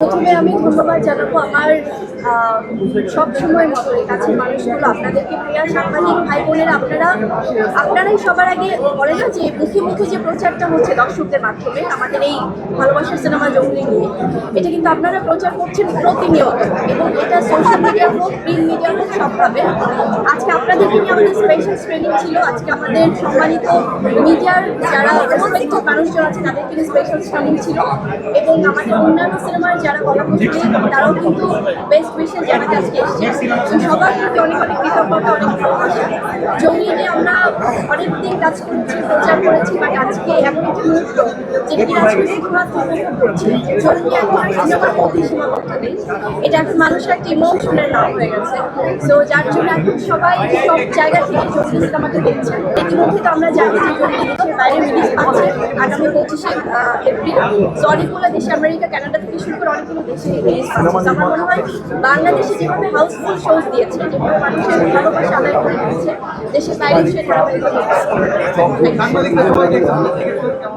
প্রথমে আমি ধন্যবাদ জানাবো আমার সবসময় মতো কাছের মানুষগুলো, আপনাদেরকে প্রিয় সাংবাদিক ভাই বোনেরা, আপনারাই সবার আগে বলে না যে মুখে মুখে যে প্রচারটা হচ্ছে দর্শকদের মাধ্যমে আমাদের এই ভালোবাসার সিনেমা জঙ্গলি নিয়ে, এটা কিন্তু আপনারা প্রচার করছেন প্রতিনিয়ত, এবং এটা সোশ্যাল মিডিয়া হোক, প্রিন্ট মিডিয়া হোক, সবভাবে। আজকে আপনাদেরকে নিয়ে আমাদের স্পেশাল স্ক্রিনিং ছিল। আজকে আমাদের সম্মানিত মিডিয়ার যারা রেসপেক্টেড মানুষজন আছে তাদেরকে নিয়ে স্পেশাল স্ক্রিনিং ছিল, এবং আমাদের অন্যান্য সিনেমার যারা কলাকুশলী তারাও কিন্তু বেস্ট উইশেস জানাতে আজকে এসেছে। তো সবার প্রতি অনেক অনেক কৃতজ্ঞতা, অনেক ভালোবাসা। জঙ্গলি নিয়ে আমরা অনেকদিন কাজ করেছি, প্রচার করেছি, বাট আজকে এমন একটি মুহূর্ত যেটা কিনা আজকে শুধুমাত্র উপভোগ করছি। জঙ্গলি এখন আর সিনেমার মধ্যে সীমাবদ্ধ নেই, এটা এখন মানুষের একটা ইমোশনের নাম হয়ে গেছে। তো যার জন্য এখন সবাই সব জায়গা থেকে জঙ্গলি সিনেমাকে দেখছেন। ইতিমধ্যে তো আমরা জানি যে জঙ্গলি দেশের বাইরে রিলিজ পাচ্ছে আগামী 25শে এপ্রিল। তো অনেকগুলো দেশে, আমেরিকা, কানাডা থেকে শুরু করে অনেকগুলো দেশে রিলিজ পাচ্ছে। আমার মনে হয় বাংলাদেশে যেভাবে হাউসফুল শোজ দিয়েছে, যেভাবে মানুষের ভালোবাসা আদায় করে দিয়েছে, দেশের বাইরে সে ধারাবাহিকতা